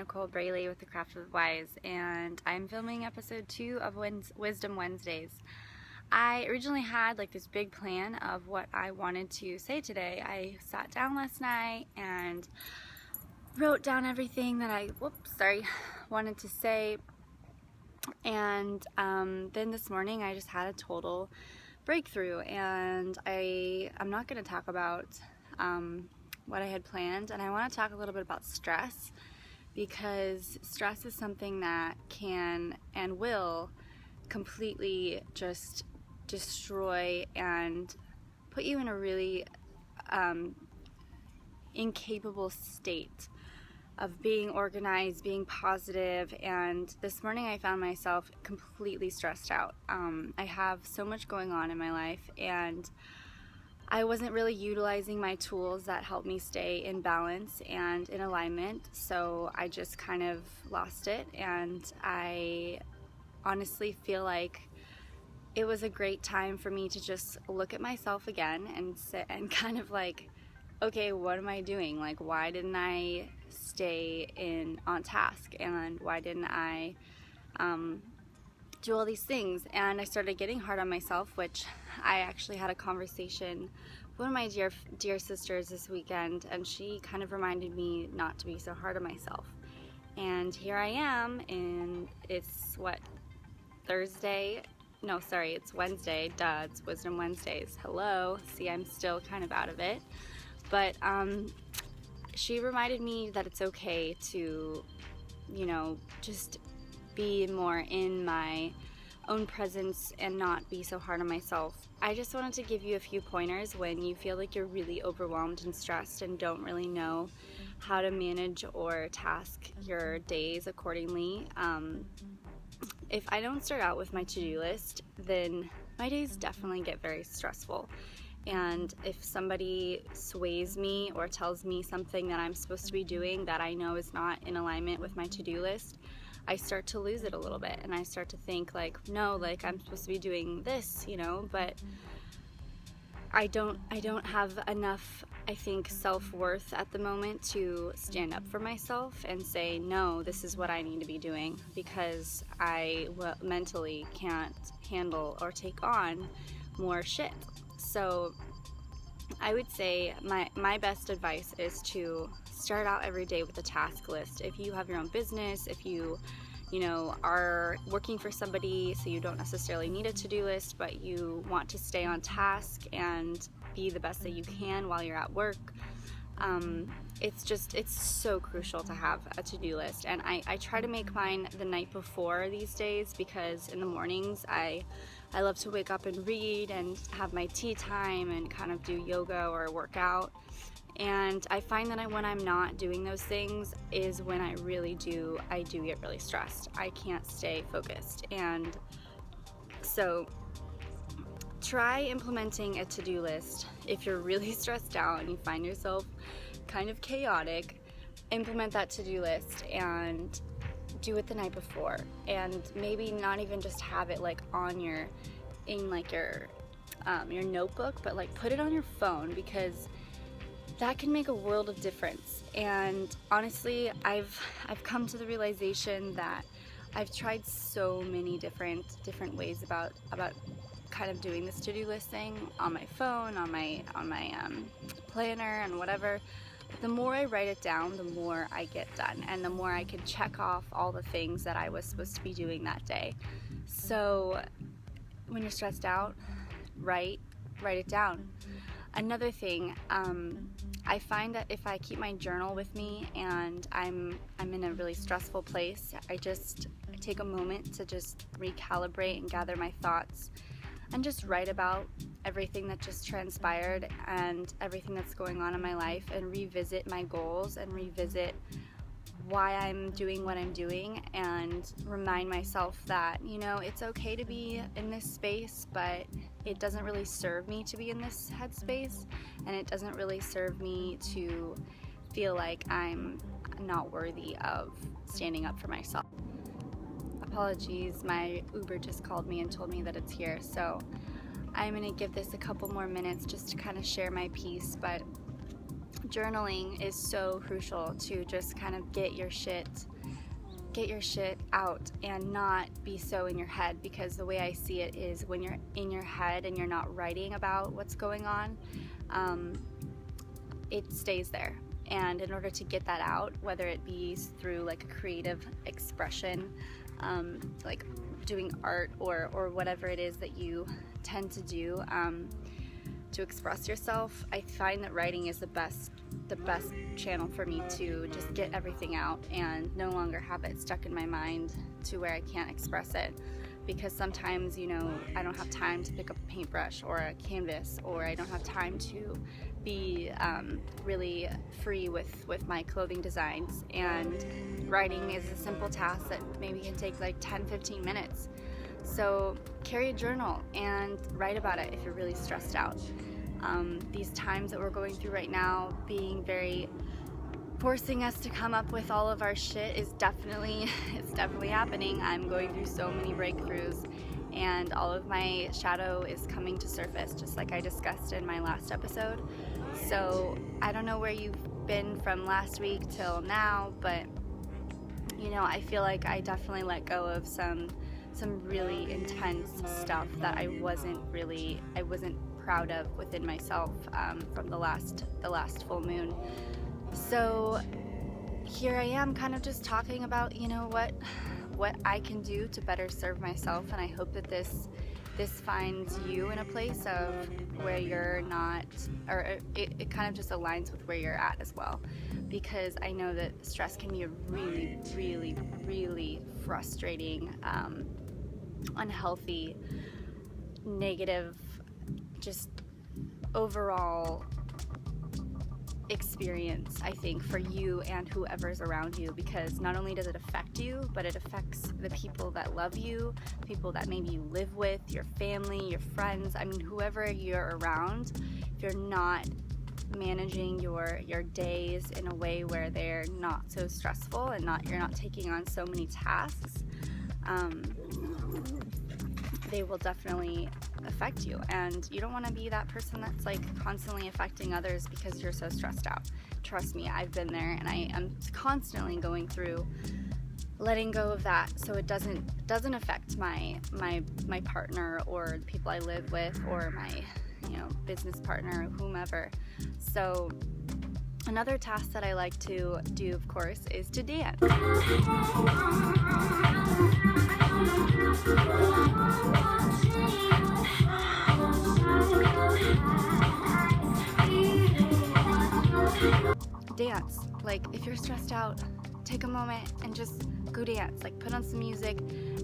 Nicole Brayley with The Craft of Wise, and I'm filming episode 2 of Wisdom Wednesdays. I originally had like this big plan of what I wanted to say today. I sat down last night and wrote down everything that I wanted to say, and then this morning I just had a total breakthrough, and I'm not going to talk about what I had planned, and I want to talk a little bit about stress, because stress is something that can and will completely just destroy and put you in a really incapable state of being organized, being positive. And this morning I found myself completely stressed out. I have so much going on in my life, and I wasn't really utilizing my tools that help me stay in balance and in alignment, so I just kind of lost it. And I honestly feel like it was a great time for me to just look at myself again and sit and kind of like, okay, what am I doing? Like, why didn't I stay on task, and why didn't I do all these things? And I started getting hard on myself, which I actually had a conversation with one of my dear sisters this weekend, and she kind of reminded me not to be so hard on myself. And here I am, and it's it's Wednesday. Duh, it's Wisdom Wednesdays. Hello. See, I'm still kind of out of it. But she reminded me that it's okay to, just be more in my own presence and not be so hard on myself. I just wanted to give you a few pointers when you feel like you're really overwhelmed and stressed and don't really know how to manage or task your days accordingly. If I don't start out with my to-do list, then my days definitely get very stressful. And if somebody sways me or tells me something that I'm supposed to be doing that I know is not in alignment with my to-do list, I start to lose it a little bit, and I start to think like, no, like I'm supposed to be doing this, but I don't have enough, I think, self-worth at the moment to stand up for myself and say, no, this is what I need to be doing, because I mentally can't handle or take on more shit. So I would say my best advice is to start out every day with a task list. If you have your own business, if you are working for somebody, so you don't necessarily need a to-do list, but you want to stay on task and be the best that you can while you're at work, it's so crucial to have a to-do list. And I try to make mine the night before these days, because in the mornings I love to wake up and read and have my tea time and kind of do yoga or work out. And I find that when I'm not doing those things is when I do get really stressed. I can't stay focused. And so try implementing a to-do list. If you're really stressed out and you find yourself kind of chaotic, implement that to-do list and do it the night before. And maybe not even just have it like in your notebook, but like put it on your phone, because that can make a world of difference. And honestly, I've come to the realization that I've tried so many different ways about kind of doing this to-do list thing on my phone, on my planner and whatever. But the more I write it down, the more I get done, and the more I can check off all the things that I was supposed to be doing that day. So when you're stressed out, write it down. Another thing, I find that if I keep my journal with me and I'm in a really stressful place, I take a moment to just recalibrate and gather my thoughts and just write about everything that just transpired and everything that's going on in my life, and revisit my goals and revisit why I'm doing what I'm doing, and remind myself that, it's okay to be in this space, but it doesn't really serve me to be in this headspace, and it doesn't really serve me to feel like I'm not worthy of standing up for myself. Apologies, my Uber just called me and told me that it's here, so I'm going to give this a couple more minutes just to kind of share my piece. But journaling is so crucial to just kind of get your shit out and not be so in your head, because the way I see it is when you're in your head and you're not writing about what's going on, it stays there. And in order to get that out, whether it be through like a creative expression, like doing art or whatever it is that you tend to do to express yourself, I find that writing is the best channel for me to just get everything out and no longer have it stuck in my mind to where I can't express it. Because sometimes, you know, I don't have time to pick up a paintbrush or a canvas, or I don't have time to be really free with my clothing designs, and writing is a simple task that maybe can take like 10-15 minutes. So carry a journal and write about it if you're really stressed out. These times that we're going through right now, being very forcing us to come up with all of our shit is definitely happening. I'm going through so many breakthroughs, and all of my shadow is coming to surface, just like I discussed in my last episode. So I don't know where you've been from last week till now, but you know, I feel like I definitely let go of some really intense stuff that I wasn't proud of within myself from the last full moon. So here I am, kind of just talking about, you know, what I can do to better serve myself, and I hope that this finds you in a place of where you're not, or it kind of just aligns with where you're at as well, because I know that stress can be a really, really, really frustrating, unhealthy, negative, just overall experience, I think, for you and whoever's around you, because not only does it affect you, but it affects the people that love you, people that maybe you live with, your family, your friends. I mean, whoever you're around, if you're not managing your days in a way where they're not so stressful and you're not taking on so many tasks, they will definitely affect you. And you don't want to be that person that's like constantly affecting others because you're so stressed out. Trust me, I've been there, and I am constantly going through letting go of that so it doesn't affect my partner or the people I live with, or my, you know, business partner, whomever. So another task that I like to do, of course, is to dance. Dance. Like, if you're stressed out, take a moment and just go dance. Like, put on some music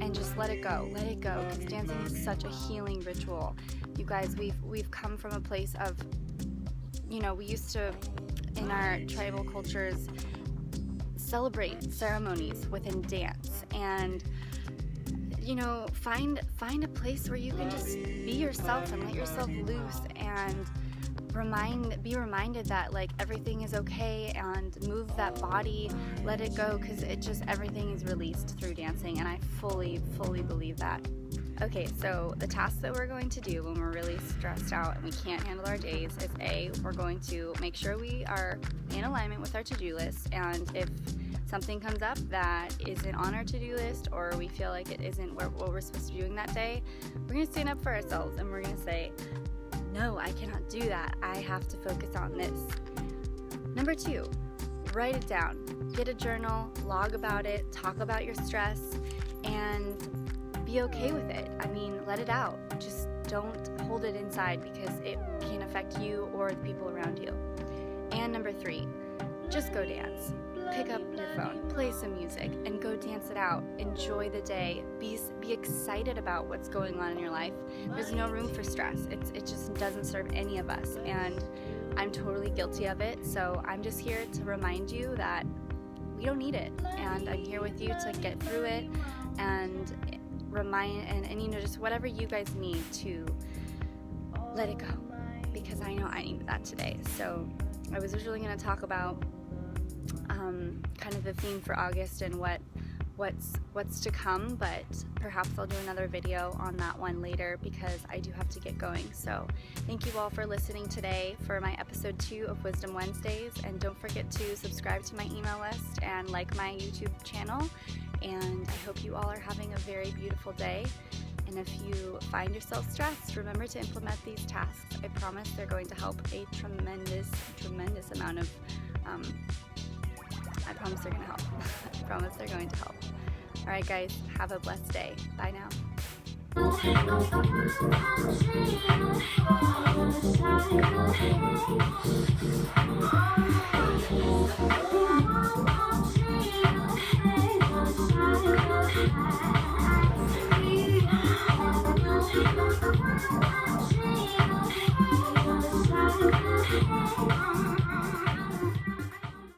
and just let it go. Let it go, because dancing is such a healing ritual. You guys, we've come from a place of, you know, we used to, in our tribal cultures, celebrate ceremonies within dance, and you know, find a place where you can just be yourself and let yourself loose, and be reminded that like everything is okay, and move that body, let it go, because everything is released through dancing, and I fully believe that. Okay, so the tasks that we're going to do when we're really stressed out and we can't handle our days is we're going to make sure we are in alignment with our to-do list, and if something comes up that isn't on our to-do list, or we feel like it isn't what we're supposed to be doing that day, we're going to stand up for ourselves and we're going to say, no, I cannot do that. I have to focus on this. Number 2, write it down. Get a journal, log about it, talk about your stress, and be okay with it. I mean, let it out. Just don't hold it inside, because it can affect you or the people around you. And number 3, just go dance. Pick up your phone, play some music, and go dance it out. Enjoy the day. Be excited about what's going on in your life. There's no room for stress. It just doesn't serve any of us, and I'm totally guilty of it. So I'm just here to remind you that we don't need it, and I'm here with you to get through it, and and you know, just whatever you guys need to let it go, because I know I needed that today. So I was originally going to talk about kind of the theme for August and what what's to come, but perhaps I'll do another video on that one later because I do have to get going. So thank you all for listening today for my episode 2 of Wisdom Wednesdays, and don't forget to subscribe to my email list and like my YouTube channel, and I hope you all are having a very beautiful day. And if you find yourself stressed, remember to implement these tasks. I promise they're going to help a tremendous amount of I promise they're going to help. I promise they're going to help. All right, guys, have a blessed day. Bye now.